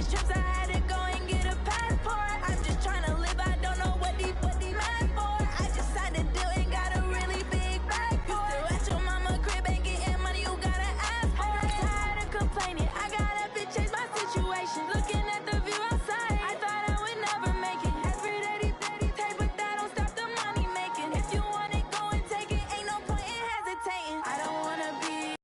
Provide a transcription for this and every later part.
these trips, I had to go and get a passport. I'm just trying to live, I don't know what these mad for. I just signed a deal and got a really big bag for it. You still at your mama crib, ain't getting money, you gotta ask for it. I'm tired of complaining, I got up and changed my situation. Looking at the view outside, I thought I would never make it. Every day these take, but that don't stop the money making. If you want it, go and take it, ain't no point in hesitating. I don't wanna be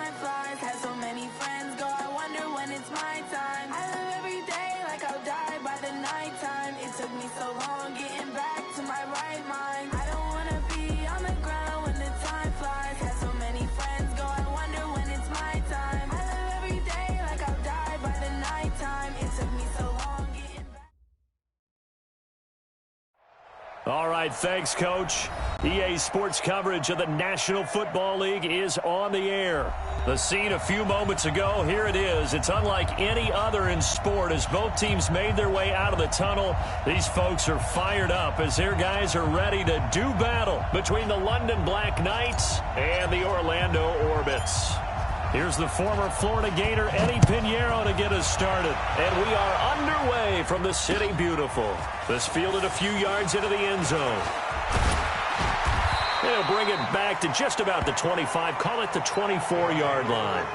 my flies, had so many friends go, I wonder when it's my time. I live every day like I'll die by the nighttime. It took me so long getting back to my right mind. I don't wanna be on the ground when the time flies. Had so many friends go, I wonder when it's my time. I live every day like I'll die by the nighttime. It took me so long getting back. All right, thanks, Coach. EA Sports coverage of the National Football League is on the air. The scene a few moments ago, here it is. It's unlike any other in sport as both teams made their way out of the tunnel. These folks are fired up as their guys are ready to do battle between the London Black Knights and the Orlando Orbits. Here's the former Florida Gator, Eddie Pinheiro, to get us started. And we are underway from the City Beautiful. This fielded a few yards into the end zone. They'll bring it back to just about the 25, call it the 24-yard line.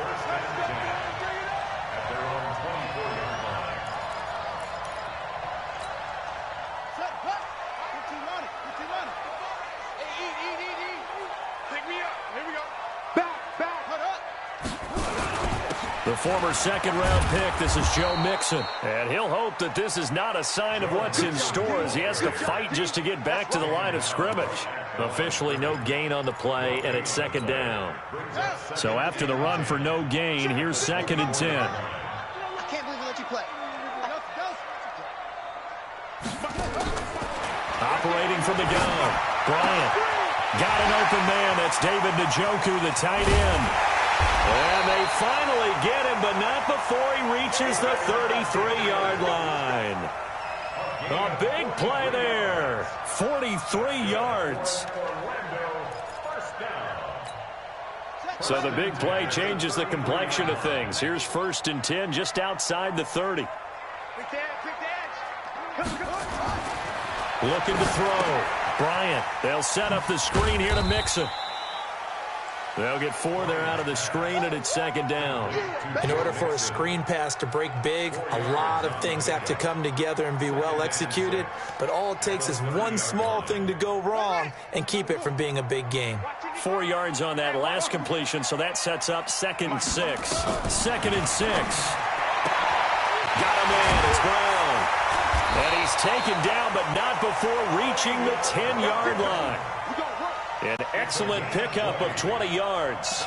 The former second-round pick, this is Joe Mixon. And he'll hope that this is not a sign of what's in store as he has to fight just to get back to the line of scrimmage. Officially no gain on the play, and it's second down. So after the run for no gain, here's 2nd and 10. I can't believe we let you play. Operating from the gun, Bryant got an open man. That's David Njoku, the tight end. And they finally get him, but not before he reaches the 33-yard line. A big play there. 43 yards. So the big play changes the complexion of things. Here's 1st and 10 just outside the 30. Looking to throw. Bryant. They'll set up the screen here to Mixon. They'll get 4 there out of the screen, and it's 2nd down. In order for a screen pass to break big, a lot of things have to come together and be well executed. But all it takes is one small thing to go wrong and keep it from being a big gain. 4 yards on that last completion, so that sets up 2nd and 6. 2nd and 6. Got him in. It's Brown. And he's taken down, but not before reaching the 10-yard line. An excellent pickup of 20 yards.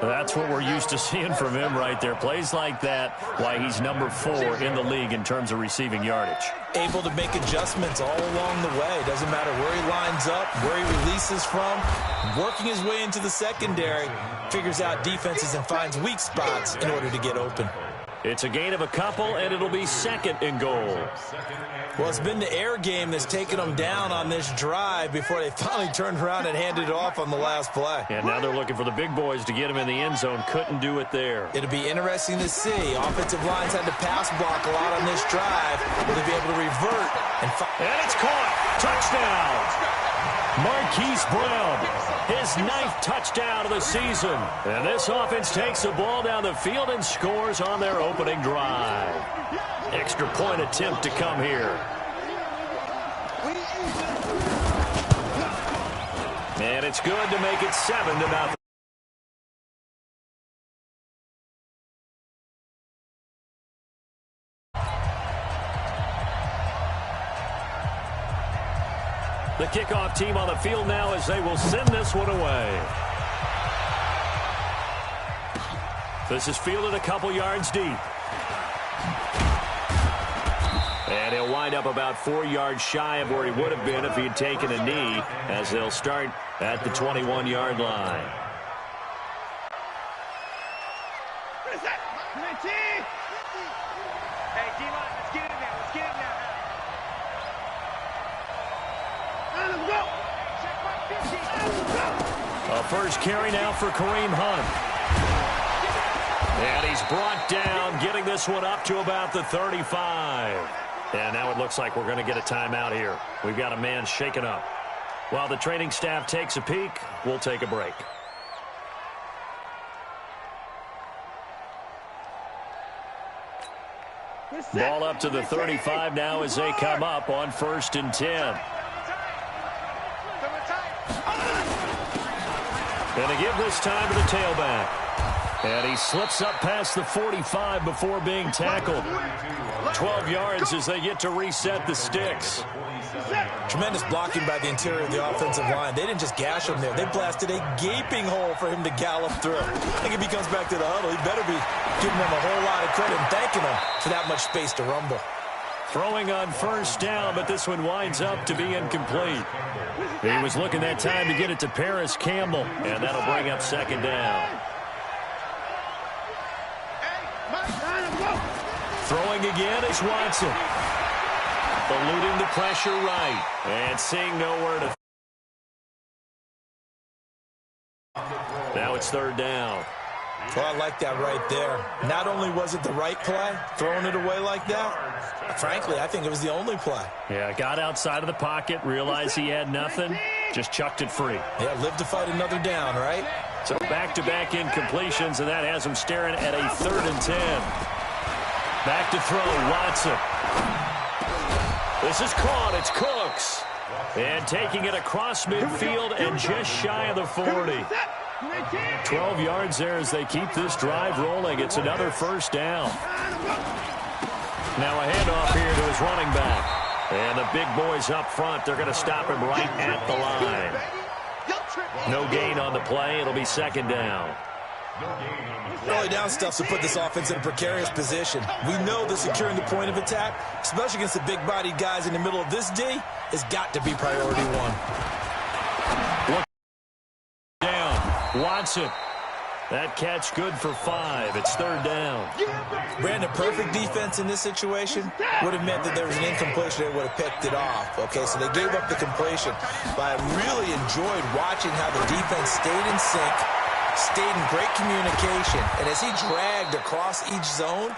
That's what we're used to seeing from him right there. Plays like that, why he's number 4 in the league in terms of receiving yardage. Able to make adjustments all along the way. Doesn't matter where he lines up, where he releases from. Working his way into the secondary, figures out defenses and finds weak spots in order to get open. It's a gain of a couple, and it'll be 2nd and goal. Well, it's been the air game that's taken them down on this drive before they finally turned around and handed it off on the last play. And now they're looking for the big boys to get him in the end zone. Couldn't do it there. It'll be interesting to see. Offensive lines had to pass block a lot on this drive. Will they be able to revert? And it's caught. Touchdown. Marquise Brown, his 9th touchdown of the season. And this offense takes the ball down the field and scores on their opening drive. Extra point attempt to come here. And it's good to make it 7-0. The kickoff team on the field now as they will send this one away. This is fielded a couple yards deep. And he'll wind up about 4 yards shy of where he would have been if he had taken a knee, as they'll start at the 21-yard line. A first carry now for Kareem Hunt. And he's brought down, getting this one up to about the 35. And now it looks like we're going to get a timeout here. We've got a man shaken up. While the training staff takes a peek, we'll take a break. Ball up to the 35 now as they come up on 1st and 10. And they give this time to the tailback. And he slips up past the 45 before being tackled. 12 yards as they get to reset the sticks. Tremendous blocking by the interior of the offensive line. They didn't just gash him there. They blasted a gaping hole for him to gallop through. I think if he comes back to the huddle, he better be giving them a whole lot of credit and thanking them for that much space to rumble. Throwing on 1st down, but this one winds up to be incomplete. He was looking that time to get it to Paris Campbell, and that'll bring up 2nd down. Throwing again is Watson. Eluding the pressure right, and seeing nowhere to. Now it's 3rd down. Well, I like that right there. Not only was it the right play, throwing it away like that, frankly, I think it was the only play. Yeah, got outside of the pocket, realized he had nothing, just chucked it free. Yeah, live to fight another down, right? So back-to-back incompletions, and that has him staring at a 3rd and 10. Back to throw, Watson. This is caught, it's Cooks. And taking it across midfield and just shy of the 40. 12 yards there as they keep this drive rolling. It's another 1st down. Now a handoff here to his running back. And the big boys up front, they're going to stop him right at the line. No gain on the play. It'll be 2nd down. Early down stuff to put this offense in a precarious position. We know that securing the point of attack, especially against the big-bodied guys in the middle of this D, has got to be priority one. Look down. Watson. That catch good for 5. It's 3rd down. Brandon, perfect defense in this situation would have meant that there was an incompletion. They would have picked it off. Okay, so they gave up the completion. But I really enjoyed watching how the defense stayed in sync, stayed in great communication, and as he dragged across each zone,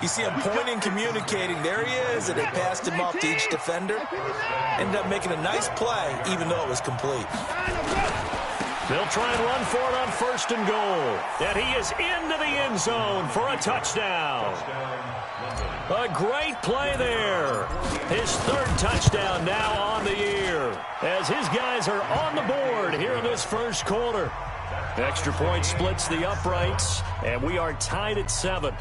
you see him pointing, communicating. There he is, and they passed him off to each defender. Ended up making a nice play, even though it was complete. They'll try and run for it on 1st and goal. And he is into the end zone for a touchdown. A great play there. His 3rd touchdown now on the year, as his guys are on the board here in this 1st quarter. Extra point splits the uprights, and we are tied at 7.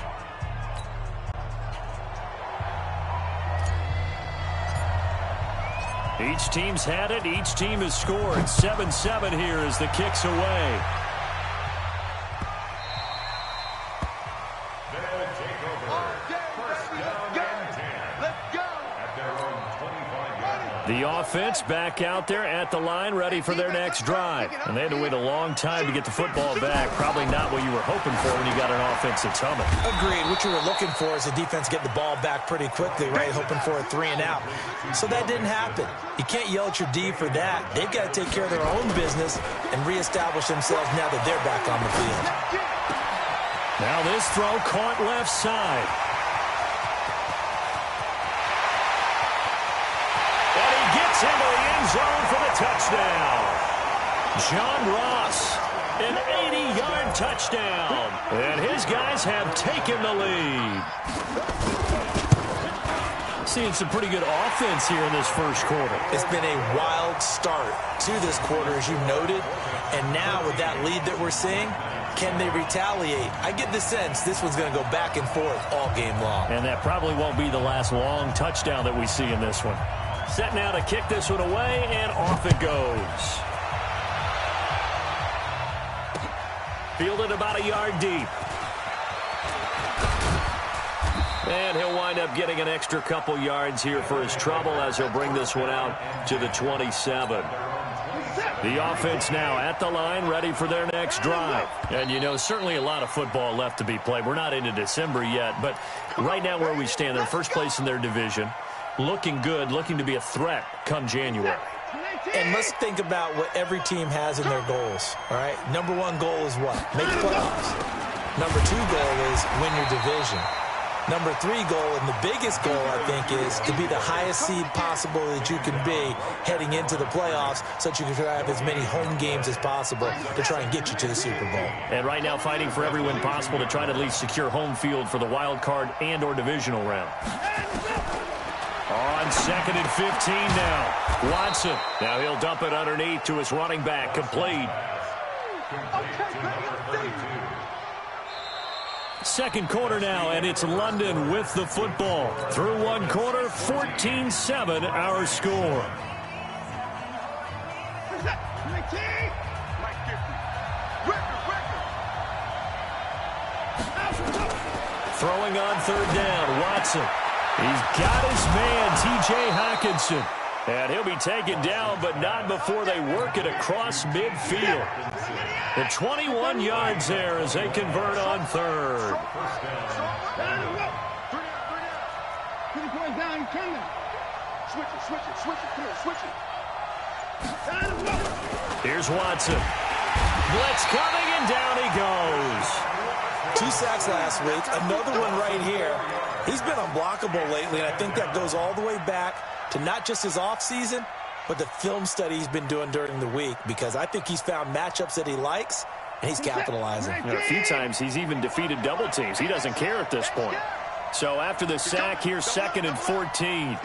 Each team's had it. Each team has scored. 7-7 here as the kick's away. The offense back out there at the line, ready for their next drive. And they had to wait a long time to get the football back. Probably not what you were hoping for when you got an offense that's humming. Agreed. What you were looking for is the defense get the ball back pretty quickly, right? Hoping for a 3 and out. So that didn't happen. You can't yell at your D for that. They've got to take care of their own business and reestablish themselves now that they're back on the field. Now this throw caught left side. Into the end zone for the touchdown. John Ross, an 80-yard touchdown. And his guys have taken the lead. Seeing some pretty good offense here in this 1st quarter. It's been a wild start to this quarter, as you noted. And now with that lead that we're seeing, can they retaliate? I get the sense this one's going to go back and forth all game long. And that probably won't be the last long touchdown that we see in this one. Set now to kick this one away, and off it goes. Fielded about a yard deep. And he'll wind up getting an extra couple yards here for his trouble as he'll bring this one out to the 27. The offense now at the line, ready for their next drive. And, you know, certainly a lot of football left to be played. We're not into December yet, but right now where we stand, they're first place in their division. Looking good, looking to be a threat come January. And let's think about what every team has in their goals, all right? Number 1 goal is what? Make the playoffs. Number 2 goal is win your division. Number 3 goal, and the biggest goal, I think, is to be the highest seed possible that you can be heading into the playoffs so that you can have as many home games as possible to try and get you to the Super Bowl. And right now fighting for every win possible to try to at least secure home field for the wild card and or divisional round. On 2nd and 15 now. Watson. Now he'll dump it underneath to his running back. Complete. Second quarter now, and it's London with the football. Through one quarter, 14-7 our score. Throwing on 3rd down, Watson. He's got his man, T.J. Hockenson. And he'll be taken down, but not before they work it across midfield. The 21 yards there as they convert on 3rd. Here's Watson. Blitz coming, and down he goes. 2 sacks last week, another one right here. He's been unblockable lately, and I think that goes all the way back to not just his offseason, but the film study he's been doing during the week, because I think he's found matchups that he likes, and he's capitalizing. And a few times he's even defeated double teams. He doesn't care at this point. So after the sack, here's 2nd and 14.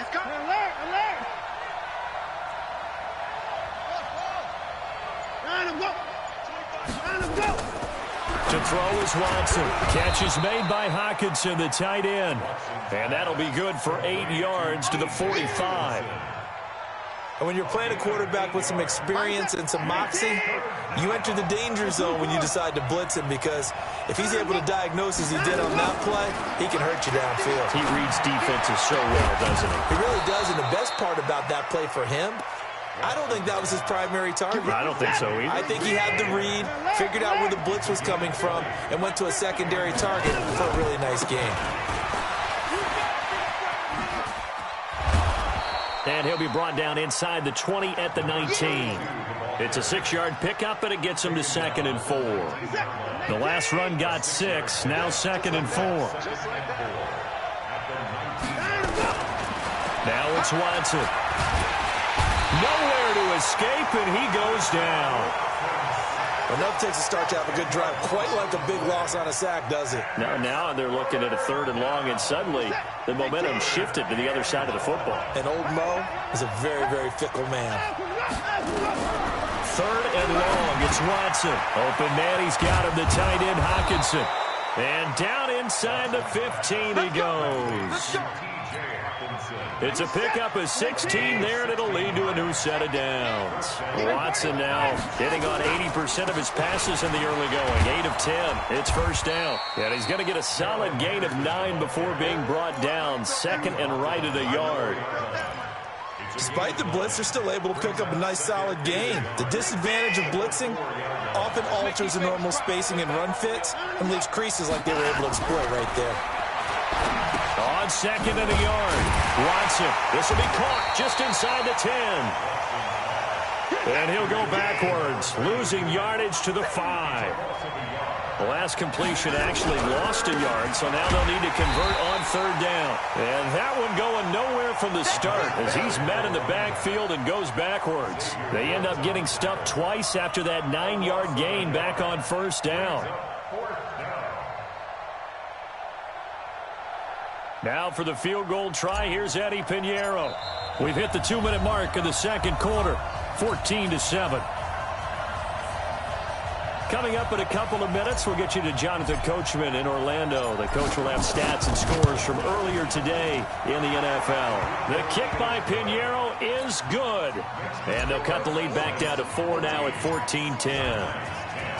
To throw is Watson. Catch is made by Hockenson, the tight end. And that'll be good for 8 yards to the 45. And when you're playing a quarterback with some experience and some moxie, you enter the danger zone when you decide to blitz him, because if he's able to diagnose as he did on that play, he can hurt you downfield. He reads defenses so well, doesn't he? He really does, and the best part about that play for him, I don't think that was his primary target. I don't think so either. I think he had the read, figured out where the blitz was coming from, and went to a secondary target for a really nice game. And he'll be brought down inside the 20 at the 19. It's a 6-yard pickup, and it gets him to 2nd and 4. The last run got 6, now 2nd and 4. Now it's Watson. Nowhere to escape, and he goes down. Enough takes a start to have a good drive, quite like a big loss on a sack, does it? Now they're looking at a 3rd and long, and suddenly the momentum shifted to the other side of the football. And old Mo is a very, very fickle man. 3rd and long, it's Watson. Open man, he's got him, the tight end Hockenson. And down inside the 15 he goes. It's a pickup of 16 there, and it'll lead to a new set of downs. Watson now hitting on 80% of his passes in the early going. 8 of 10. It's 1st down. And he's going to get a solid gain of 9 before being brought down. 2nd and right at a yard. Despite the blitz, they're still able to pick up a nice solid gain. The disadvantage of blitzing often alters the normal spacing and run fits and leaves creases like they were able to exploit right there. On 2nd and a yard, Watson. This will be caught just inside the 10. And he'll go backwards, losing yardage to the 5. The last completion actually lost a yard, so now they'll need to convert on 3rd down. And that one going nowhere from the start as he's met in the backfield and goes backwards. They end up getting stuffed twice after that 9-yard gain back on 1st down. Now for the field goal try, here's Eddie Pinheiro. We've hit the 2-minute mark in the 2nd quarter, 14-7. Coming up in a couple of minutes, we'll get you to Jonathan Coachman in Orlando. The coach will have stats and scores from earlier today in the NFL. The kick by Pinheiro is good. And they'll cut the lead back down to 4 now at 14-10.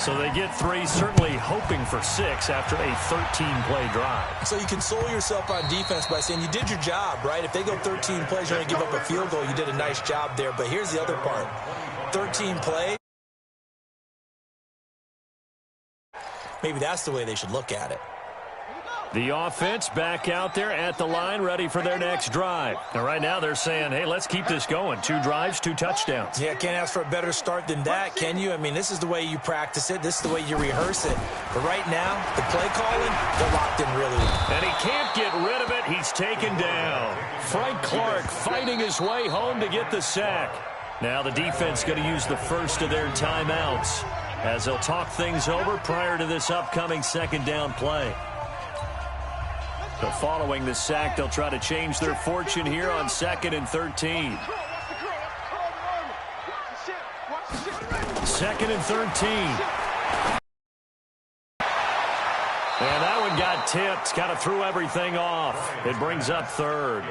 So they get 3, certainly hoping for 6 after a 13-play drive. So you console yourself on defense by saying you did your job, right? If they go 13 plays, you're going to give up a field goal. You did a nice job there. But here's the other part. 13 plays. Maybe that's the way they should look at it. The offense back out there at the line, ready for their next drive. And right now they're saying, hey, let's keep this going. 2 drives, 2 touchdowns. Yeah, can't ask for a better start than that, can you? I mean, this is the way you practice it. This is the way you rehearse it. But right now, the play calling, they're locked in really well. And he can't get he's taken down. Frank Clark fighting his way home to get the sack. Now the defense going to use the first of their timeouts as they'll talk things over prior to this upcoming second down play. So following the sack, they'll try to change their fortune here on 2nd and 13. 2nd and 13. And that one got tipped. Kind of threw everything off. It brings up 3rd.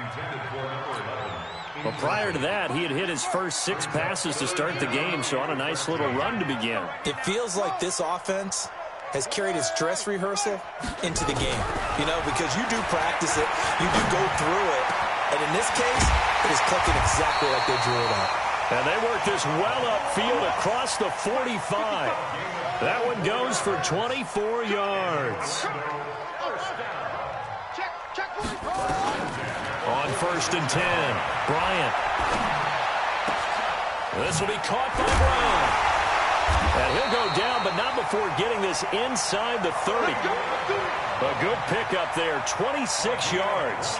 Well, prior to that, he had hit his first 6 passes to start the game, so on a nice little run to begin. It feels like this offense has carried its dress rehearsal into the game. You know, because you do practice it, you do go through it, and in this case, it is clicking exactly like they drew it up. And they work this well upfield across the 45. That one goes for 24 yards. On 1st and 10, Bryant. This will be caught by Brown. And he'll go down, but not before getting this inside the 30. A good pickup there, 26 yards.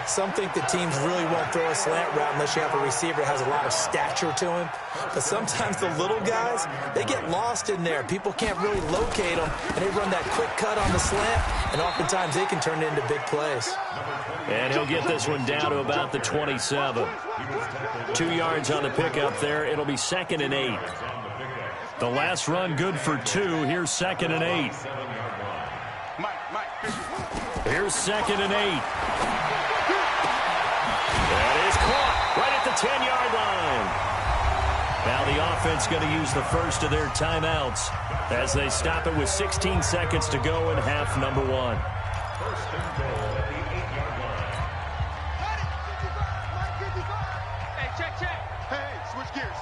Some think that teams really won't throw a slant route unless you have a receiver that has a lot of stature to him. But sometimes the little guys, they get lost in there. People can't really locate them, and they run that quick cut on the slant, and oftentimes they can turn it into big plays. And he'll get this one down to about the 27. 2 yards on the pickup there. It'll be 2nd and 8. The last run good for 2. Here's 2nd and 8. Here's 2nd and 8. That is caught right at the 10-yard line. Now the offense going to use the first of their timeouts as they stop it with 16 seconds to go in half number 1. Hey, check. Hey, switch gears.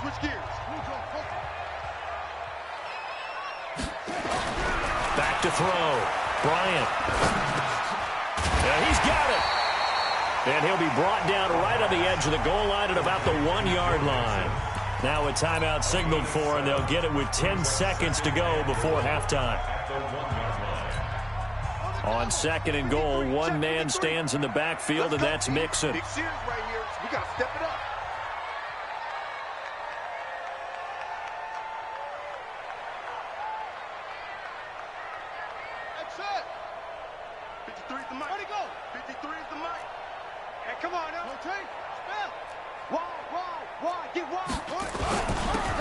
Back to throw. Bryant. Yeah, he's got it. And he'll be brought down right on the edge of the goal line at about the 1-yard line. Now a timeout signaled for, and they'll get it with 10 seconds to go before halftime. On 2nd and goal, one man stands in the backfield, and that's Mixon. Big series right here. We got to step it up. That's it. 53 is the mic. Where'd he go? 53 is the mic. Hey, come on now. Rotate. Spell. Wide. Get wide.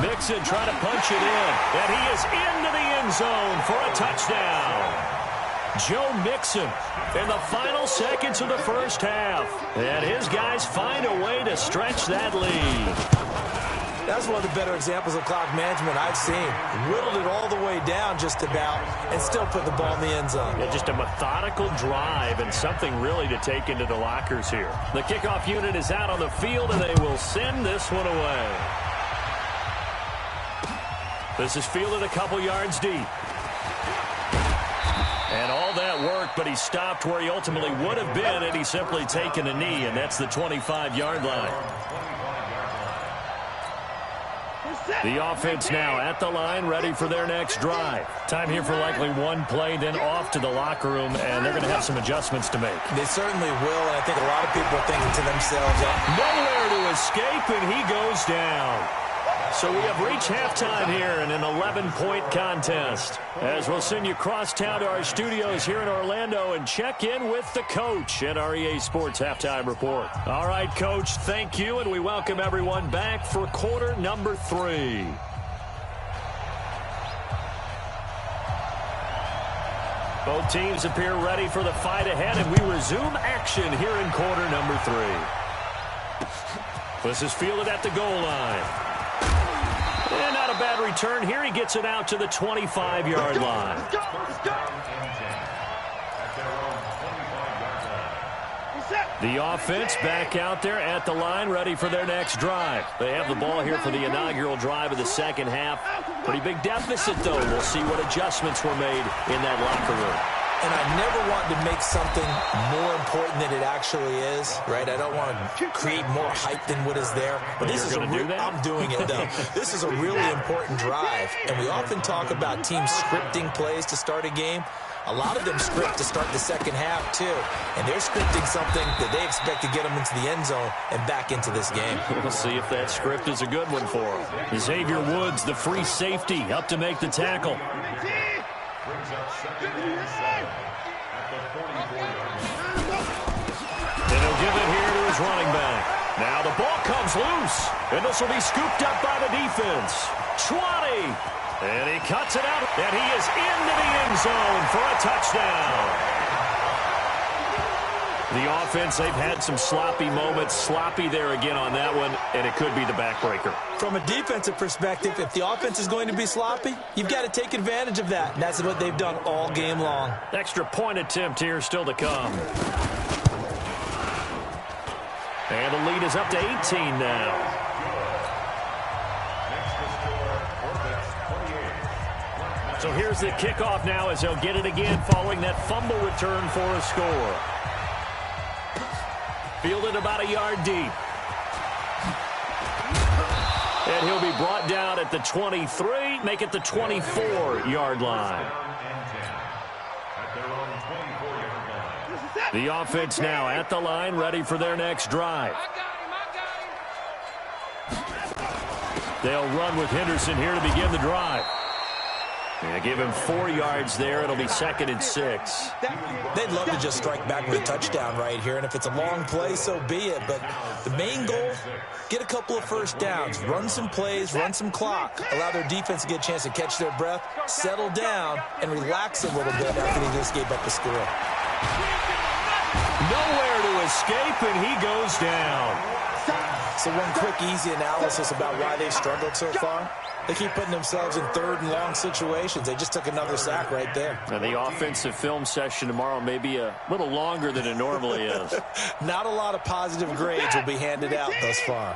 Mixon trying to punch it in, and he is into the end zone for a touchdown. Joe Mixon in the final seconds of the first half. And his guys find a way to stretch that lead. That's one of the better examples of clock management I've seen. Whittled it all the way down just about and still put the ball in the end zone. Yeah, just a methodical drive and something really to take into the lockers here. The kickoff unit is out on the field, and they will send this one away. This is fielded a couple yards deep. And all that worked, but he stopped where he ultimately would have been had he simply taken a knee, and that's the 25-yard line. The offense now at the line, ready for their next drive. Time here for likely one play, then off to the locker room, and they're going to have some adjustments to make. They certainly will, and I think a lot of people are thinking to themselves, nowhere to escape, and he goes down. So we have reached halftime here in an 11-point contest. As we'll send you across town to our studios here in Orlando and check in with the coach at our EA Sports Halftime Report. All right, Coach, thank you, and we welcome everyone back for quarter number 3. Both teams appear ready for the fight ahead, and we resume action here in quarter number 3. This is fielded at the goal line. And not a bad return here. He gets it out to the 25-yard line. The offense back out there at the line, ready for their next drive. They have the ball here for the inaugural drive of the second half. Pretty big deficit, though. We'll see what adjustments were made in that locker room. And I never want to make something more important than it actually is, right? I don't want to create more hype than what is there. But this is I'm doing it, though. This is a really important drive. And we often talk about teams scripting plays to start a game. A lot of them script to start the second half, too. And they're scripting something that they expect to get them into the end zone and back into this game. We'll see if that script is a good one for them. Xavier Woods, the free safety, up to make the tackle. And he'll give it here to his running back. Now the ball comes loose, and this will be scooped up by the defense. 20, and he cuts it out, and he is into the end zone for a touchdown. The offense, they've had some sloppy moments. Sloppy there again on that one, and it could be the backbreaker. From a defensive perspective, if the offense is going to be sloppy, you've got to take advantage of that. And that's what they've done all game long. Extra point attempt here still to come. And the lead is up to 18 now. So here's the kickoff now as they'll get it again following that fumble return for a score. Fielded about a yard deep. And he'll be brought down at the 23, make it the 24-yard line. The offense now at the line, ready for their next drive. They'll run with Henderson here to begin the drive. They give him 4 yards there. It'll be 2nd and 6. They'd love to just strike back with a touchdown right here, and if it's a long play, so be it. But the main goal, get a couple of first downs, run some plays, run some clock, allow their defense to get a chance to catch their breath, settle down, and relax a little bit after they just gave up a score. Nowhere to escape, and he goes down. So one quick, easy analysis about why they've struggled so far. They keep putting themselves in 3rd and long situations. They just took another sack right there. And the offensive film session tomorrow may be a little longer than it normally is. Not a lot of positive grades will be handed out thus far.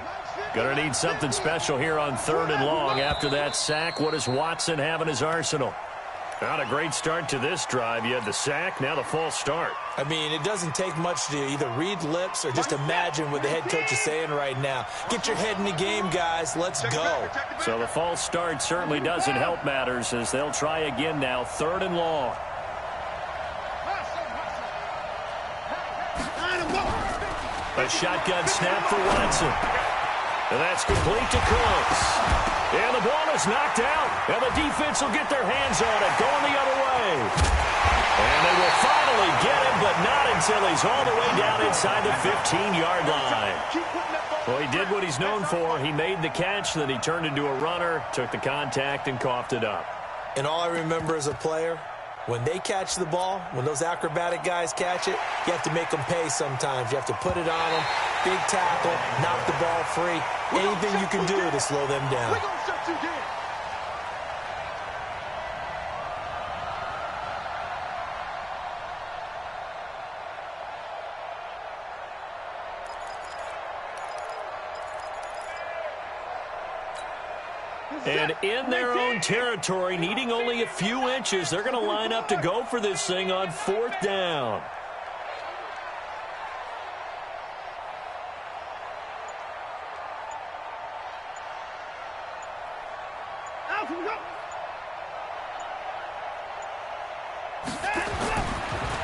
Gonna need something special here on 3rd and long. After that sack, what does Watson have in his arsenal? Not a great start to this drive. You had the sack, now the false start. I mean, it doesn't take much to either read lips or just imagine what the head coach is saying right now. Get your head in the game, guys. Let's go. So the false start certainly doesn't help matters as they'll try again now, 3rd and long. A shotgun snap for Watson. And that's complete to Cooks. And the ball is knocked out. And the defense will get their hands on it, going the other way. And they will finally get him, but not until he's all the way down inside the 15-yard line. Well, he did what he's known for. He made the catch, then he turned into a runner, took the contact, and coughed it up. And all I remember as a player, when they catch the ball, when those acrobatic guys catch it, you have to make them pay sometimes. You have to put it on them, big tackle, knock the ball free. Anything you can do to slow them down. And in their own territory, needing only a few inches, they're going to line up to go for this thing on 4th down.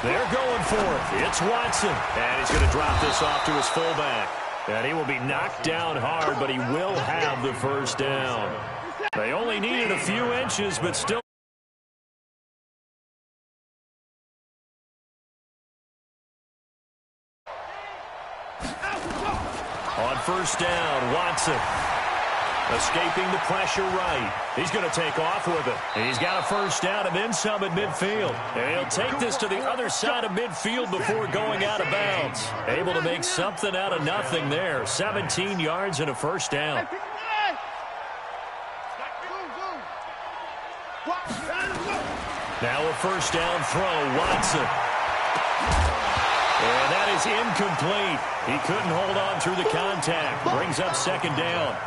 They're going for it. It's Watson. And he's going to drop this off to his fullback. And he will be knocked down hard, but he will have the first down. They only needed a few inches, but still. On 1st down, Watson. Escaping the pressure right. He's going to take off with it. He's got a first down and then some at midfield. And he'll take this to the other side of midfield before going out of bounds. Able to make something out of nothing there. 17 yards and a first down. Now a first down throw, Watson. And that is incomplete. He couldn't hold on through the contact. Brings up 2nd down.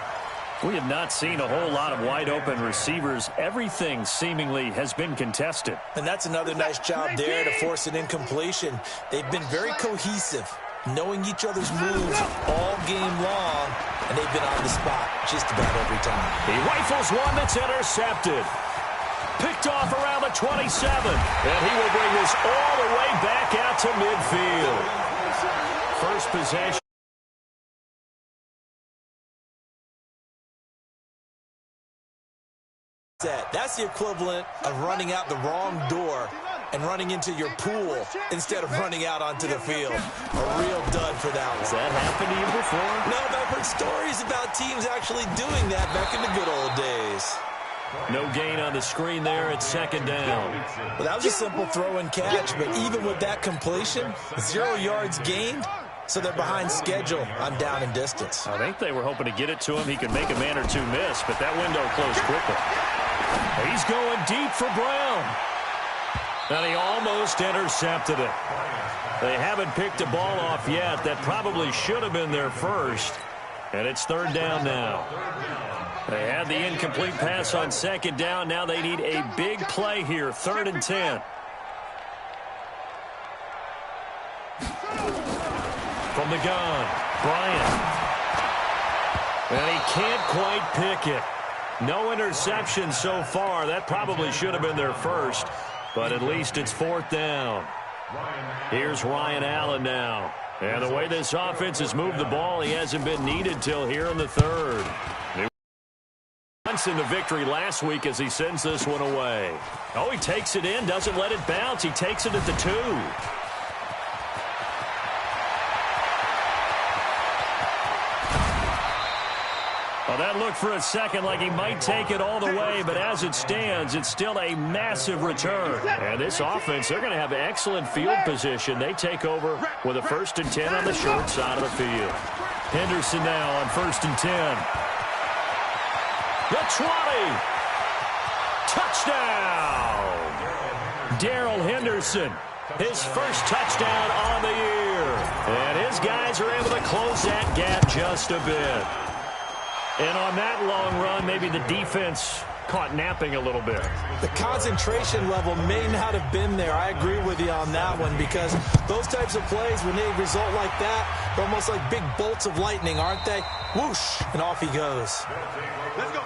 We have not seen a whole lot of wide-open receivers. Everything seemingly has been contested. And that's another nice job there to force an incompletion. They've been very cohesive, knowing each other's moves all game long, and they've been on the spot just about every time. He rifles one that's intercepted. Picked off around the the 27. And he will bring this all the way back out to midfield. First possession. That's the equivalent of running out the wrong door and running into your pool instead of running out onto the field. A real dud for that one. Has that happened to you before? No, but I've heard stories about teams actually doing that back in the good old days. No gain on the screen there. It's second down. Well, that was a simple throw and catch, but even with that completion, 0 yards gained, so they're behind schedule on down and distance. I think they were hoping to get it to him. He could make a man or two miss, but that window closed quickly. He's going deep for Brown. And he almost intercepted it. They haven't picked a ball off yet. That probably should have been their first. And it's third down now. They had the incomplete pass on second down. Now they need a big play here. 3rd and 10. From the gun, Bryant. And he can't quite pick it. No interception so far. That probably should have been their first, but at least it's 4th down. Here's Ryan Allen now. And the way this offense has moved the ball, he hasn't been needed till here in the 3rd. In the victory last week as he sends this one away. Oh, he takes it in, doesn't let it bounce. He takes it at the 2. Well, that looked for a second like he might take it all the way, but as it stands, it's still a massive return. And this offense, they're going to have excellent field position. They take over with a 1st and 10 on the short side of the field. Henderson now on 1st and 10. The 20. Touchdown. Darrell Henderson, his first touchdown on the year. And his guys are able to close that gap just a bit. And on that long run, maybe the defense caught napping a little bit. The concentration level may not have been there. I agree with you on that one, because those types of plays, when they result like that, they're almost like big bolts of lightning, aren't they? Whoosh, and off he goes. Let's go.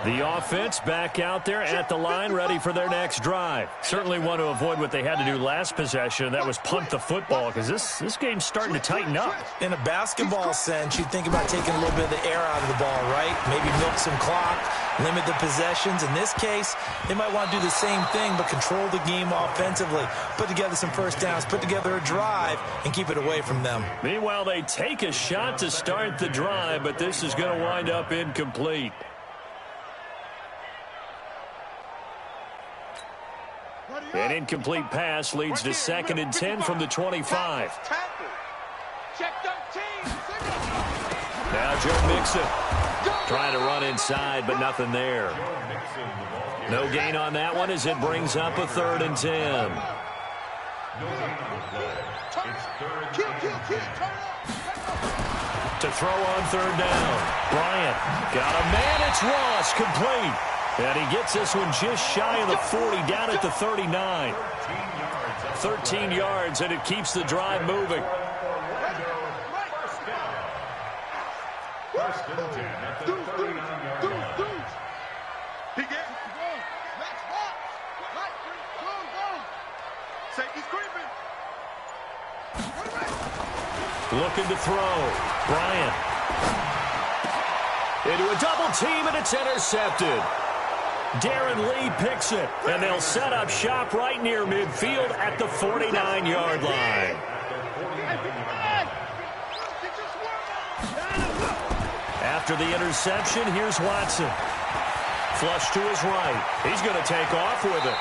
The offense back out there at the line, ready for their next drive. Certainly want to avoid what they had to do last possession. That was punt the football, because this game's starting to tighten up. In a basketball sense, you'd think about taking a little bit of the air out of the ball, right? Maybe milk some clock, limit the possessions. In this case, they might want to do the same thing, but control the game offensively. Put together some first downs, put together a drive, and keep it away from them. Meanwhile, they take a shot to start the drive, but this is going to wind up incomplete. An incomplete pass leads to 2nd and 10 from the 25. Now Joe Mixon trying to run inside, but nothing there. No gain on that one as it brings up a 3rd and 10. To throw on 3rd down. Bryant got a man. It's Ross, complete. And he gets this one just shy of the 40, down at the 39. 13 yards, and it keeps the drive moving. First and 10 at the 39-yard line. He gets it. Let's walk. Go. Safety's creeping. Looking to throw. Bryant. Into a double team, and it's intercepted. Darren Lee picks it, and they'll set up shop right near midfield at the 49-yard line. After the interception, here's Watson. Flush to his right. He's going to take off with it.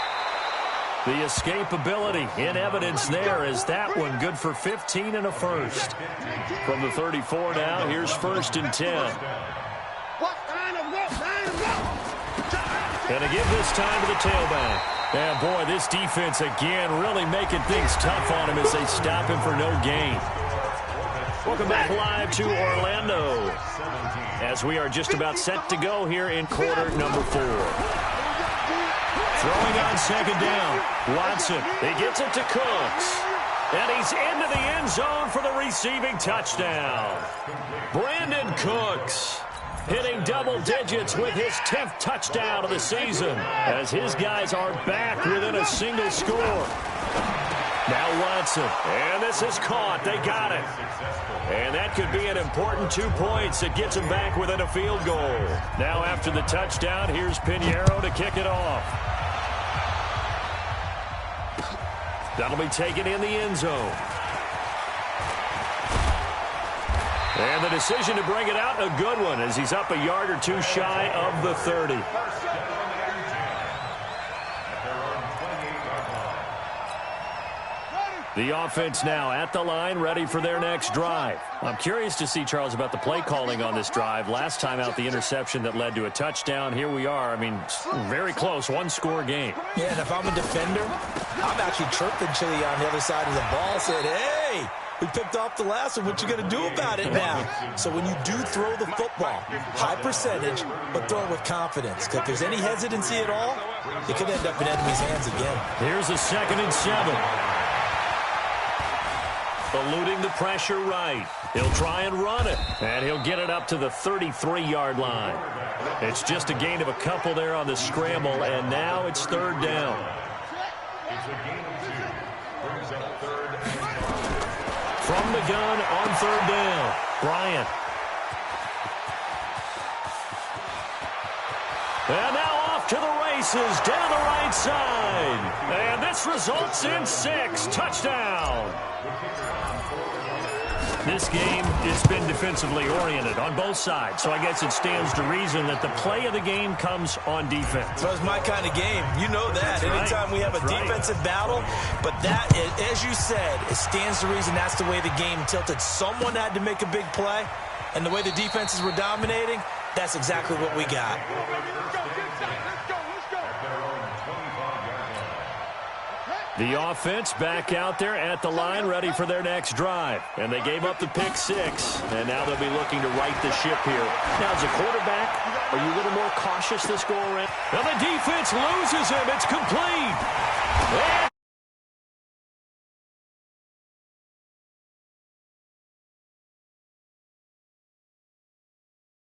The escapability in evidence there is that one good for 15 and a first. From the 34 now, here's 1st and 10. And to give this time to the tailback. And boy, this defense again really making things tough on him as they stop him for no gain. Welcome back live to Orlando as we are just about set to go here in quarter number 4. Throwing on 2nd down. Watson, he gets it to Cooks. And he's into the end zone for the receiving touchdown. Brandon Cooks. hitting double digits with his 10th touchdown of the season, as his guys are back within a single score. Now Watson, and this is caught. They got it. And that could be an important 2 points. It gets them back within a field goal. Now after the touchdown, here's Pinheiro to kick it off. That'll be taken in the end zone. And the decision to bring it out, a good one, as he's up a yard or two shy of the 30. The offense now at the line, ready for their next drive. I'm curious to see, Charles, about the play calling on this drive. Last time out, the interception that led to a touchdown. Here we are. I mean, very close, one-score game. Yeah, and if I'm a defender, I'm actually chirping Chili on the other side of the ball, saying, hey, we picked off the last one. What you going to do about it now? So when you do throw the football, high percentage, but throw it with confidence. Because if there's any hesitancy at all, it could end up in enemy's hands again. Here's a 2nd and 7. Eluding the pressure right. He'll try and run it. And he'll get it up to the 33-yard line. It's just a gain of a couple there on the scramble, and now it's 3rd down. From the gun on 3rd down, Bryant. And now off to the races down the right side. And this results in 6. Touchdown. This game has been defensively oriented on both sides, so I guess it stands to reason that the play of the game comes on defense. Well, it's my kind of game. You know that. Anytime we have a defensive battle, but that, as you said, it stands to reason that's the way the game tilted. Someone had to make a big play, and the way the defenses were dominating, that's exactly what we got. The offense back out there at the line, ready for their next drive. And they gave up the pick 6, and now they'll be looking to right the ship here. Now, as a quarterback, are you a little more cautious this go-around? Now the defense loses him. It's complete.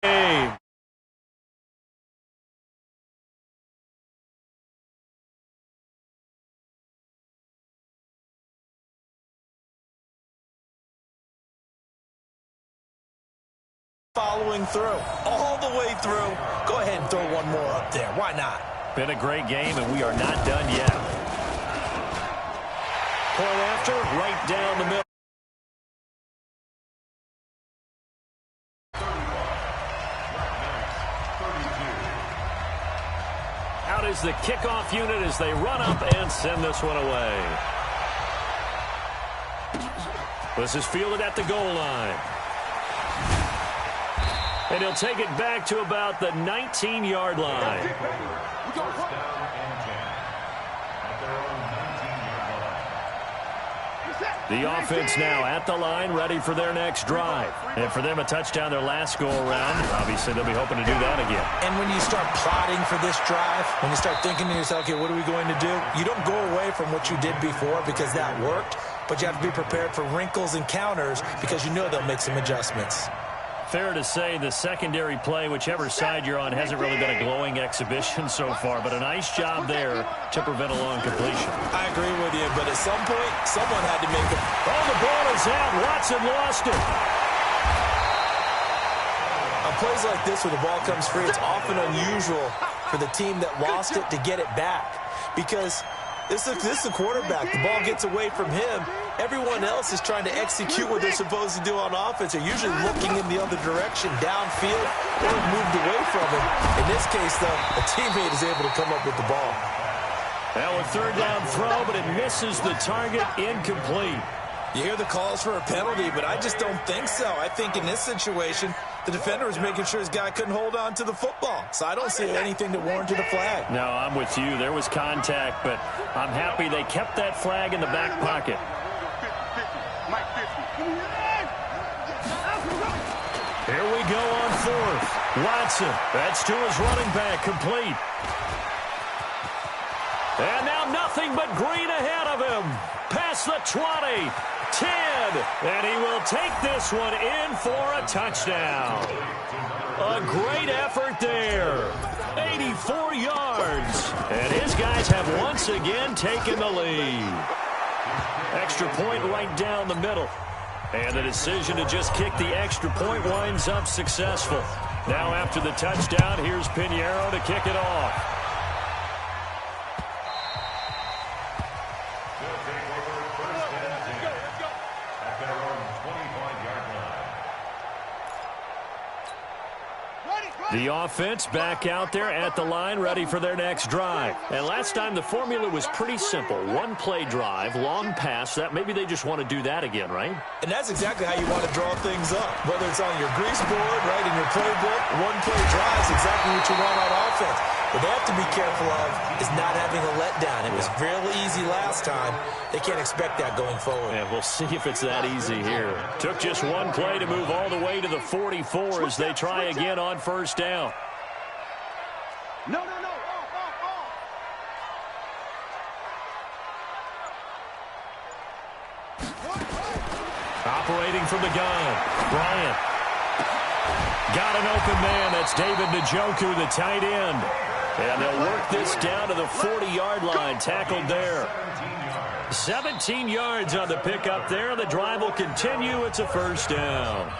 And following through, all the way through. Go ahead and throw one more up there. Why not? been a great game, and we are not done yet. Point after, right down the middle. Out is the kickoff unit as they run up and send this one away. This is fielded at the goal line. And he'll take it back to about the 19-yard line. The offense now at the line, ready for their next drive. And for them, a touchdown their last go-around. Obviously, they'll be hoping to do that again. And when you start plotting for this drive, when you start thinking to yourself, okay, what are we going to do? You don't go away from what you did before because that worked, but you have to be prepared for wrinkles and counters because you know they'll make some adjustments. Fair to say the secondary play, whichever side you're on, hasn't really been a glowing exhibition so far, but a nice job there to prevent a long completion. I agree with you, but at some point, someone had to make it. Oh, the ball is out. Watson lost it. On plays like this where the ball comes free, it's often unusual for the team that lost it to get it back because this is a quarterback. The ball gets away from him. Everyone else is trying to execute what they're supposed to do on offense. They're usually looking in the other direction, downfield, or moved away from him. In this case, though, a teammate is able to come up with the ball. Now a third down throw, but it misses the target, incomplete. You hear the calls for a penalty, but I just don't think so. I think in this situation, the defender was making sure his guy couldn't hold on to the football. So I don't see anything that warranted a flag. No, I'm with you. There was contact, but I'm happy they kept that flag in the back pocket. Here we go on fourth. Watson, that's to his running back, complete. And now nothing. nothing but green ahead of him. Past the 20, 10, and he will take this one in for a touchdown. A great effort there. 84 yards. And his guys have once again taken the lead. Extra point right down the middle. And the decision to just kick the extra point winds up successful. Now after the touchdown, here's Pinheiro to kick it off. The offense back out there at the line, ready for their next drive. And last time the formula was pretty simple. One play drive, long pass. That maybe they just want to do that again, right? And that's exactly how you want to draw things up. Whether it's on your grease board, right, in your playbook, one play drive is exactly what you want on offense. What they have to be careful of is not having a letdown. It was fairly easy last time. They can't expect that going forward. Yeah, we'll see if it's that easy here. Took just one play to move all the way to the 44 as they try again on first down. No. Operating from the gun, Bryant. Got an open man. That's David Njoku, the tight end. And they'll work this down to the 40-yard line. Tackled there. 17 yards on the pickup there. The drive will continue. It's a first down.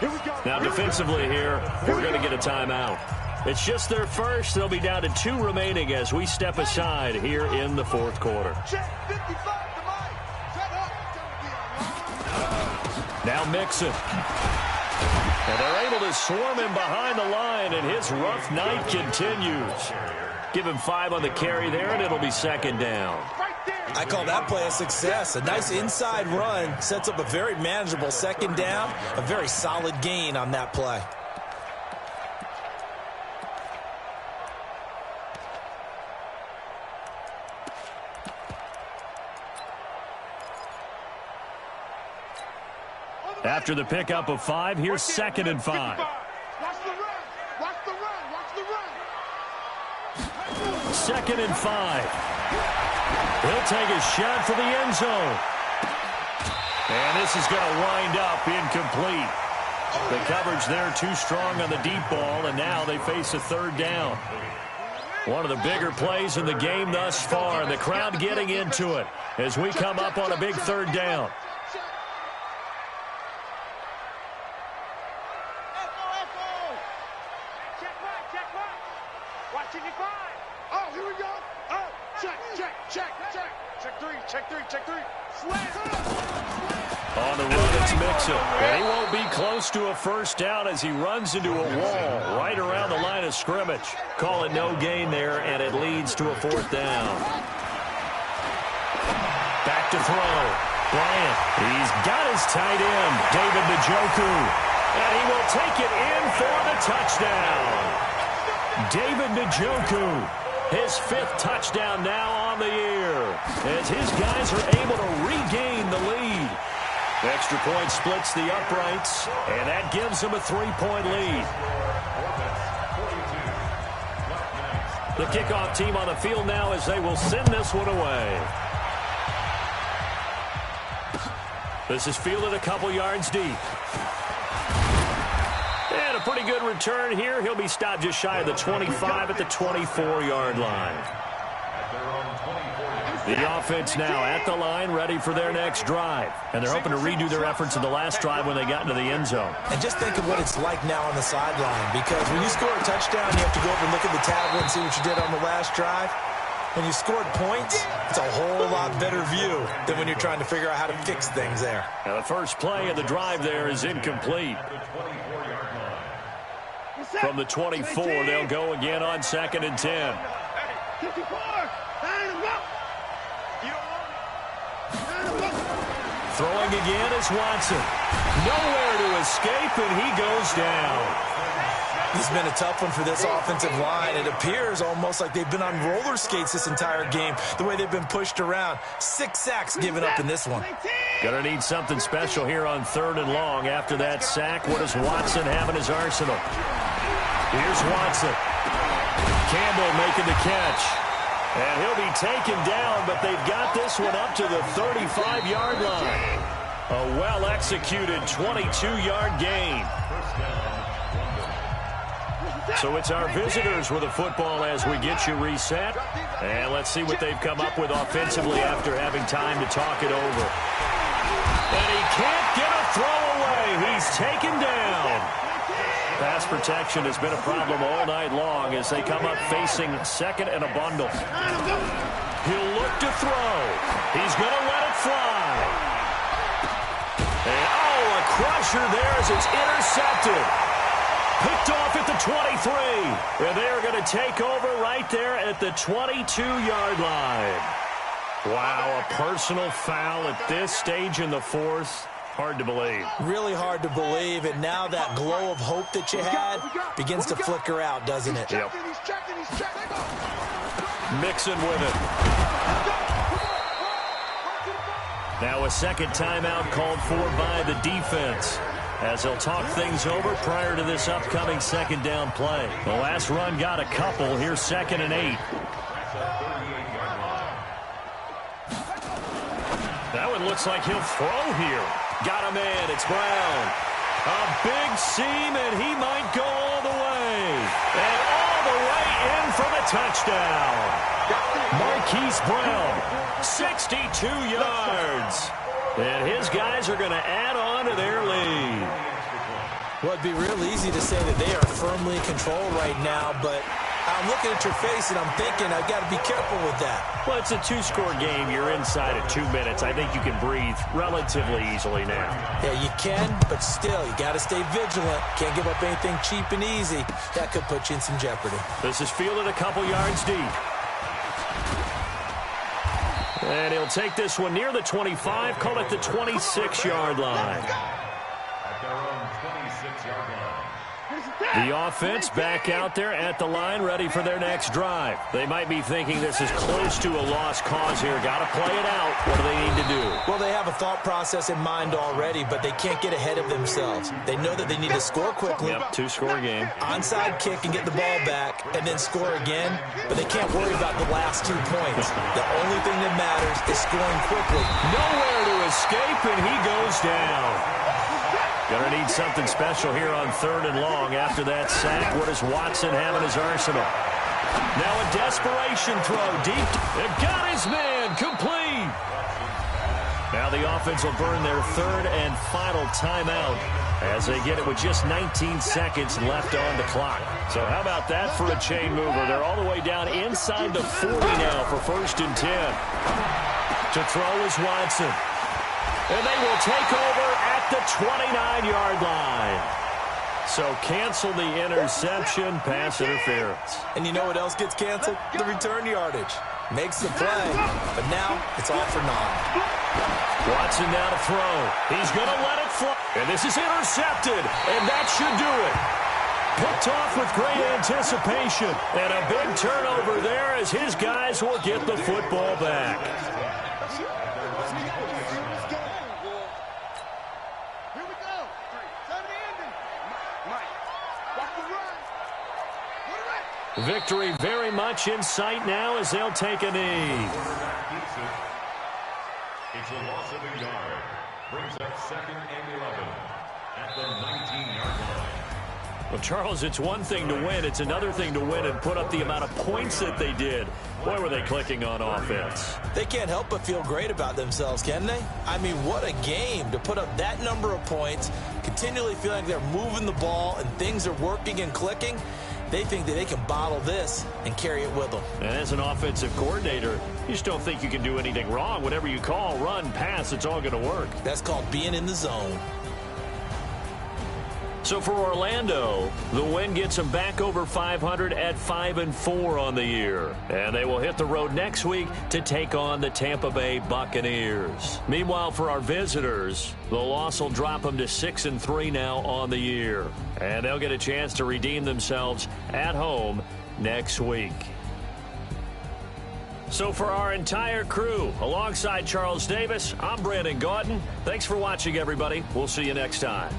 Now defensively here, we're going to get a timeout. It's just their first. They'll be down to 2 remaining as we step aside here in the fourth quarter. Now Mixon. And they're able to swarm him behind the line, and his rough night continues. Give him 5 on the carry there, and it'll be second down. I call that play a success. A nice inside run sets up a very manageable second down, a very solid gain on that play. After the pickup of 5, here's second and 5. Second and 5. He'll take a shot for the end zone. And this is going to wind up incomplete. The coverage there too strong on the deep ball, and now they face a third down. One of the bigger plays in the game thus far. The crowd getting into it as we come up on a big third down. On the run, it's Mixon. And he won't be close to a first down as he runs into a wall right around the line of scrimmage. Call it no gain there, and it leads to a fourth down. Back to throw. Bryant. He's got his tight end, David Njoku. And he will take it in for the touchdown. David Njoku. His 5th touchdown now on the year as his guys are able to regain the lead. Extra point splits the uprights, and that gives them a 3-point lead. The kickoff team on the field now as they will send this one away. This is fielded a couple yards deep. And a pretty good return here. He'll be stopped just shy of the 25 at the 24-yard line. The offense now at the line, ready for their next drive. And they're hoping to redo their efforts in the last drive when they got into the end zone. And just think of what it's like now on the sideline, because when you score a touchdown, you have to go over and look at the tablet and see what you did on the last drive. When you scored points, it's a whole lot better view than when you're trying to figure out how to fix things there. Now the first play of the drive there is incomplete. From the 24, they'll go again on 2nd and 10. Throwing again is Watson. Nowhere to escape, and he goes down. He's been a tough one for this offensive line. It appears almost like they've been on roller skates this entire game, the way they've been pushed around. 6 sacks given up in this one. Gonna need something special here on 3rd and long. After that sack, what does Watson have in his arsenal? Here's Watson. Campbell making the catch. And he'll be taken down, but they've got this one up to the 35-yard line. A well-executed 22-yard gain. So it's our visitors with the football as we get you reset. And let's see what they've come up with offensively after having time to talk it over. And he can't get a throw away. He's taken down. Pass protection has been a problem all night long as they come up facing second and a bundle. He'll look to throw. He's going to let it fly. And, a crusher there as it's intercepted. Picked off at the 23. And they are going to take over right there at the 22-yard line. Wow, a personal foul at this stage in the fourth. Hard to believe. Really hard to believe, and now that glow of hope that you had begins to flicker out, doesn't it? Yep. Mixon with it. Now a second timeout called for by the defense as they'll talk things over prior to this upcoming second down play. The last run got a couple. Here's 2nd and 8. That one looks like he'll throw here. Got a man. It's Brown. A big seam, and he might go all the way. And all the way in for the touchdown. Marquise Brown, 62 yards. And his guys are going to add on to their lead. Well, it'd be real easy to say that they are firmly in control right now, but I'm looking at your face and I'm thinking I've got to be careful with that. Well, it's a 2-score game. You're inside of 2 minutes. I think you can breathe relatively easily now. Yeah, you can, but still, you got to stay vigilant. Can't give up anything cheap and easy. That could put you in some jeopardy. This is fielded a couple yards deep. And he'll take this one near the 25, call it the 26-yard line. At their own 26-yard line. The offense back out there at the line, ready for their next drive. They might be thinking this is close to a lost cause here. Got to play it out. What do they need to do? Well, they have a thought process in mind already, but they can't get ahead of themselves. They know that they need to score quickly. Yep, 2-score game. Onside kick and get the ball back, and then score again. But they can't worry about the last 2 points. The only thing that matters is scoring quickly. Nowhere to escape, and he goes down. Gonna need something special here on 3rd and long. After that sack, what does Watson have in his arsenal? Now a desperation throw deep. It got his man complete. Now the offense will burn their 3rd and final timeout as they get it with just 19 seconds left on the clock. So how about that for a chain mover? They're all the way down inside the 40 now for 1st and 10. To throw is Watson. And they will take over at the 29-yard line. So cancel the interception, pass interference. And you know what else gets canceled? The return yardage. Makes the play, but now it's all for naught. Watson now to throw. He's going to let it fly. And this is intercepted, and that should do it. Picked off with great anticipation. And a big turnover there as his guys will get the football back. Victory very much in sight now as they'll take a knee. It's a loss of a yard. Brings up 2nd and 11 at the 19-yard line. Well, Charles, it's one thing to win. It's another thing to win and put up the amount of points that they did. Boy, were they clicking on offense. They can't help but feel great about themselves, can they? I mean, what a game to put up that number of points, continually feeling like they're moving the ball and things are working and clicking. They think that they can bottle this and carry it with them. And as an offensive coordinator, you just don't think you can do anything wrong. Whatever you call, run, pass, it's all going to work. That's called being in the zone. So for Orlando, the win gets them back over 500 at 5-4 on the year. And they will hit the road next week to take on the Tampa Bay Buccaneers. Meanwhile, for our visitors, the loss will drop them to 6-3 now on the year. And they'll get a chance to redeem themselves at home next week. So for our entire crew, alongside Charles Davis, I'm Brandon Gaudin. Thanks for watching, everybody. We'll see you next time.